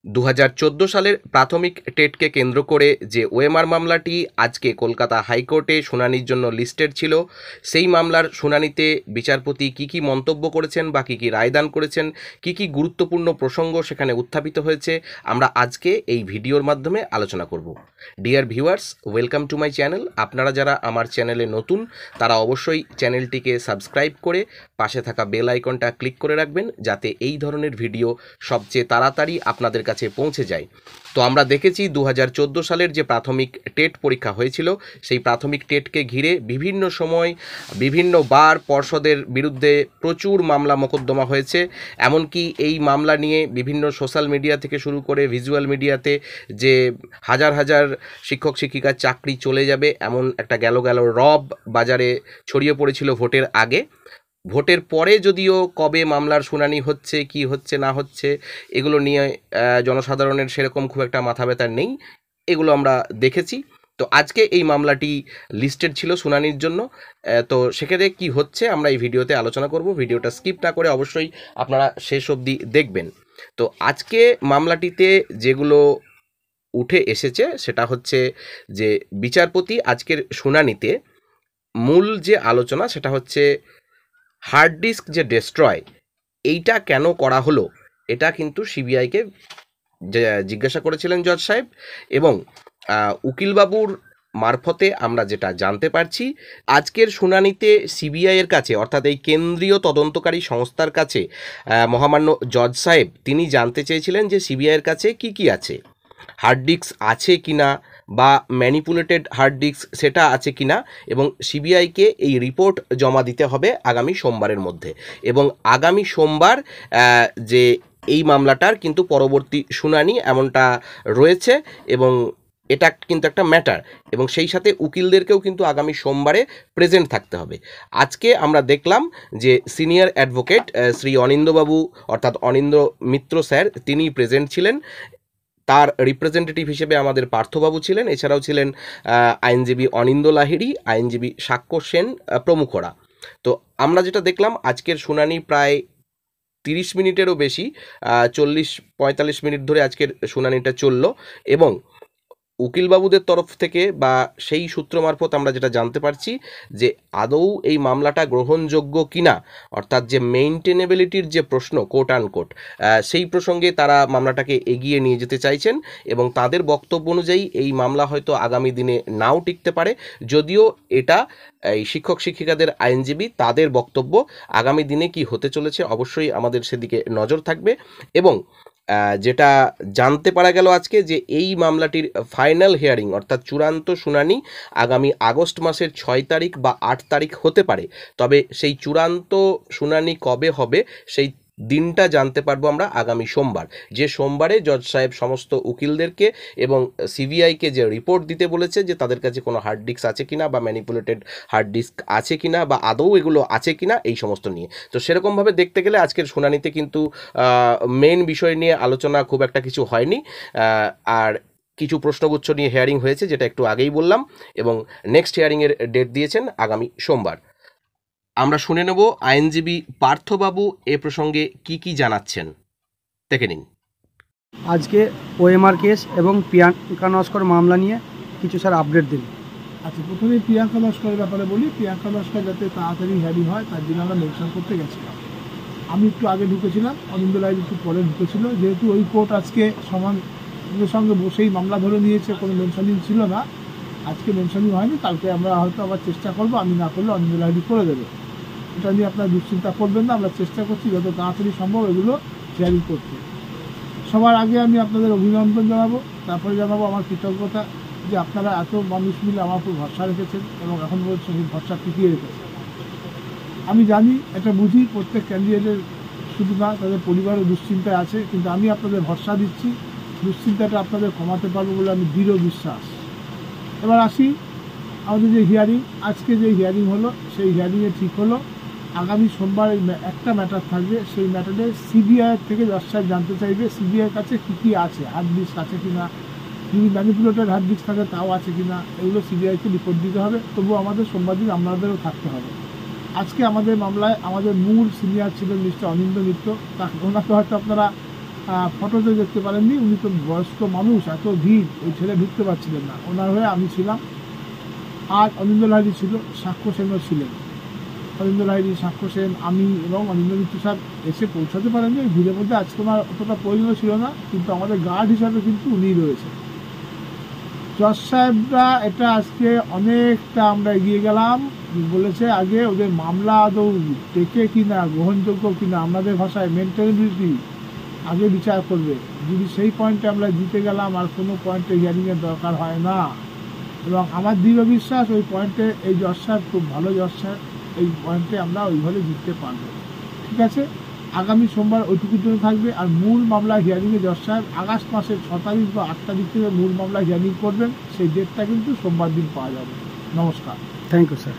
2014 সালের প্রাথমিক টেটকে কেন্দ্র করে যে ওএমআর মামলাটি আজকে কলকাতা হাইকোর্টে শুনানির জন্য লিস্টেড ছিল, সেই মামলার শুনানিতে বিচারপতি কি মন্তব্য করেছেন বা কি রায়দান করেছেন, কি গুরুত্বপূর্ণ প্রসঙ্গ সেখানে উত্থাপিত হয়েছে, আমরা আজকে এই ভিডিওর মাধ্যমে আলোচনা করব। Dear viewers, welcome to my channel. আপনারা যারা আমার চ্যানেলে নতুন তারা অবশ্যই চ্যানেলটিকে সাবস্ক্রাইব করে পাশে থাকা বেল আইকনটা ক্লিক করে রাখবেন, যাতে এই ধরনের ভিডিও সবচেয়ে তাড়াতাড়ি আপনাদের কাছে পৌঁছে যায়। তো আমরা দেখেছি 2014 সালের যে প্রাথমিক টেট পরীক্ষা হয়েছিল, সেই প্রাথমিক টেটকে ঘিরে বিভিন্ন সময় বিভিন্নবার পর্ষদের বিরুদ্ধে প্রচুর মামলা মোকদ্দমা হয়েছে। এমনকি এই মামলা নিয়ে বিভিন্ন সোশ্যাল মিডিয়া থেকে শুরু করে ভিজুয়াল মিডিয়াতে যে হাজার হাজার শিক্ষক শিক্ষিকার চাকরি চলে যাবে এমন একটা গেল রব বাজারে ছড়িয়ে পড়েছিল ভোটের আগে। ভোটের পরে যদিও কবে মামলার শুনানি হচ্ছে, কি হচ্ছে না হচ্ছে, এগুলো নিয়ে জনসাধারণের সেরকম খুব একটা মাথা ব্যথা নেই, এগুলো আমরা দেখেছি। তো আজকে এই মামলাটি লিস্টেড ছিল শুনানির জন্য। তো সেক্ষেত্রে কি হচ্ছে আমরা এই ভিডিওতে আলোচনা করব। ভিডিওটা স্কিপ না করে অবশ্যই আপনারা শেষ অবধি দেখবেন। তো আজকে মামলাটিতে যেগুলো উঠে এসেছে সেটা হচ্ছে যে বিচারপতি আজকের শুনানিতে মূল যে আলোচনা সেটা হচ্ছে হার্ড ডিস্ক যে ডেস্ট্রয়, এইটা কেন করা হলো, এটা কিন্তু সিবিআইকে জিজ্ঞাসা করেছিলেন জজ সাহেব। এবং উকিলবাবুর মারফতে আমরা যেটা জানতে পারছি, আজকের শুনানিতে সিবিআইয়ের কাছে, অর্থাৎ এই কেন্দ্রীয় তদন্তকারী সংস্থার কাছে মহামান্য জজ সাহেব তিনি জানতে চেয়েছিলেন যে সিবিআইয়ের কাছে কি আছে, হার্ড ডিস্ক আছে কিনা বা ম্যানিপুলেটেড হার্ড ডিস্ক সেটা আছে কিনা, এবং সিবিআইকে এই রিপোর্ট জমা দিতে হবে আগামী সোমবারের মধ্যে। এবং আগামী সোমবার যে এই মামলাটার কিন্তু পরবর্তী শুনানি এমনটা রয়েছে, এবং এটা কিন্তু একটা ম্যাটার, এবং সেই সাথে উকিলদেরকেও কিন্তু আগামী সোমবারে প্রেজেন্ট থাকতে হবে। আজকে আমরা দেখলাম যে সিনিয়র অ্যাডভোকেট শ্রী অনিন্দ্যবাবু, অর্থাৎ অনিন্দ্র মিত্র স্যার, তিনি প্রেজেন্ট ছিলেন। তার রিপ্রেজেন্টেটিভ হিসেবে আমাদের পার্থবাবু ছিলেন, এছাড়াও ছিলেন আইনজীবী অনিন্দ্য লাহিড়ী, আইনজীবী সাক্ষ্য সেন প্রমুখরা। তো আমরা যেটা দেখলাম, আজকের শুনানি প্রায় 30 মিনিটেরও বেশি, 40-45 মিনিট ধরে আজকের শুনানিটা চলল। এবং উকিলবাবুদের তরফ থেকে বা সেই সূত্র মারফত আমরা যেটা জানতে পারছি যে আদৌ এই মামলাটা গ্রহণযোগ্য কিনা, অর্থাৎ যে মেইনটেনেবিলিটির যে প্রশ্ন কোট আনকোট, সেই প্রসঙ্গে তারা মামলাটাকে এগিয়ে নিয়ে যেতে চাইছেন। এবং তাদের বক্তব্য অনুযায়ী এই মামলা হয়তো আগামী দিনে নাও টিকতে পারে, যদিও এটা এই শিক্ষক শিক্ষিকাদের আইনজীবী তাদের বক্তব্য। আগামী দিনে কি হতে চলেছে অবশ্যই আমাদের সেদিকে নজর থাকবে। এবং যেটা জানতে পারা গেল আজকে, যে এই মামলাটির ফাইনাল হিয়ারিং অর্থাৎ চূড়ান্ত শুনানি আগামী আগস্ট মাসের 6 তারিখ বা 8 তারিখ হতে পারে। তবে সেই চূড়ান্ত শুনানি কবে হবে সেই দিনটা জানতে পারবো আমরা আগামী সোমবার, যে সোমবারে জজ সাহেব সমস্ত উকিলদেরকে এবং সিবিআইকে যে রিপোর্ট দিতে বলেছে যে তাদের কাছে কোনো হার্ড ডিস্ক আছে কিনা বা ম্যানিপুলেটেড হার্ড ডিস্ক আছে কিনা বা আদৌ এগুলো আছে কিনা, এই সমস্ত নিয়ে। তো সেরকমভাবে দেখতে গেলে আজকের শুনানিতে কিন্তু মেন বিষয় নিয়ে আলোচনা খুব একটা কিছু হয়নি, আর কিছু প্রশ্নগুচ্ছ নিয়ে হিয়ারিং হয়েছে, যেটা একটু আগেই বললাম। এবং নেক্সট হিয়ারিংয়ের ডেট দিয়েছেন আগামী সোমবার। আমরা শুনে নেব আইনজীবী পার্থবাবু এ প্রসঙ্গে কি জানাচ্ছেন, দেখে নিন। আজকে ওএমআর কেস এবং প্রিয়াঙ্কা নস্কর মামলা নিয়ে কিছু স্যার আপডেট দিন। আচ্ছা, প্রথমে প্রিয়াঙ্কা নস্করের ব্যাপারে বলি। প্রিয়াঙ্কা নস্কর যাতে তাড়াতাড়ি হিয়ারিং হয় তার জন্য আমরা মেনশন করতে গেছিলাম। আমি একটু আগে ঢুকেছিলাম, অনিন্দ্য লাইভ একটু পরে ঢুকেছিল। যেহেতু ওই কোর্ট আজকে সঙ্গে সঙ্গে বসেই মামলা ধরে নিয়েছে, কোনো মেনশনিং ছিল না, আজকে মেনশনিং হয়নি। কালকে আমরা হয়তো আবার চেষ্টা করবো, আমি না করলে অনিন্দ্য লাইভ করে দেবে। এটা নিয়ে আপনার দুশ্চিন্তা করবেন না, আমরা চেষ্টা করছি যত তাড়াতাড়ি সম্ভব এগুলো হিয়ারিং করতে। সবার আগে আমি আপনাদের অভিনন্দন জানাবো, তারপরে জানাবো আমার কৃতজ্ঞতা যে আপনারা এত মানুষ মিলে আমার উপর ভরসা রেখেছেন এবং এখন পর্যন্ত সেই ভরসা টিকিয়ে রেখেছেন। আমি জানি, এটা বুঝি, প্রত্যেক ক্যান্ডিডেটের শুধু না তাদের পরিবারও দুশ্চিন্তায় আছে, কিন্তু আমি আপনাদের ভরসা দিচ্ছি দুশ্চিন্তাটা আপনাদের কমাতে পারবো বলে আমি দৃঢ় বিশ্বাস। এবার আসি আমাদের যে হিয়ারিং, আজকে যে হিয়ারিং হলো সেই হিয়ারিংয়ে ঠিক হলো আগামী সোমবার একটা ম্যাটার থাকবে। সেই ম্যাটারে সিবিআই থেকে জজ সাহেব জানতে চাইবে সিবিআইয়ের কাছে কী আছে, হার্ড ডিস্ক আছে কিনা, যদি ম্যানিপুলেটেড হার্ড ডিস্ক থাকে তাও আছে কিনা, এগুলো সিবিআইকে রিপোর্ট দিতে হবে। তবুও আমাদের সোমবার দিন আমাদেরও থাকতে হবে। আজকে আমাদের মামলায় আমাদের মূল সিনিয়র ছিলেন মিস্টার অনিন্দ্য মিত্র, ওনাকে হয়তো আপনারা ফটোতে দেখতে পারেননি, উনি তো বয়স্ক মানুষ, এত ভিড়, ওই ছেলে ঢুকতে পারছিলেন না, ওনার হয়ে আমি ছিলাম। আর অনিন্দ্য লাহিড়ী ছিল, সাক্ষ্য সেনও ছিলেন। অনিন্দ্য লাহিড়ী, সাক্ষ্য সেন, আমি এবং অনিন্দ্য মিত্র স্যার এসে পৌঁছাতে পারেননি। ওই ভিড়ের মধ্যে আজকে ওনার অতটা প্রয়োজন ছিল না, কিন্তু আমাদের গার্ড হিসাবে কিন্তু উনিই রয়েছে। জজ সাহেবরা এটা আজকে অনেকটা আমরা এগিয়ে গেলাম। বলেছে আগে ওদের মামলা আদৌ টেকে কিনা, গ্রহণযোগ্য কিনা, আমাদের ভাষায় মেনটেনেবিলিটি আগে বিচার করবে। যদি সেই পয়েন্টে আমরা জিতে গেলাম, আর কোনো পয়েন্টে হিয়ারিংয়ের দরকার হয় না। এবং আমার দৃঢ় বিশ্বাস ওই পয়েন্টে এই জজ সাহেব খুব ভালো জজ সাহেব, এই পয়েন্টে আমরা ওইভাবে জিততে পারবো। ঠিক আছে, আগামী সোমবার ওইটুকুর জন্য থাকবে। আর মূল মামলা হিয়ারিংয়ে জজ সাহেব আগস্ট মাসের 6 তারিখ বা 8 তারিখ থেকে মূল মামলা হিয়ারিং করবেন। সেই ডেটটা কিন্তু সোমবার দিন পাওয়া যাবে। নমস্কার। Thank you sir.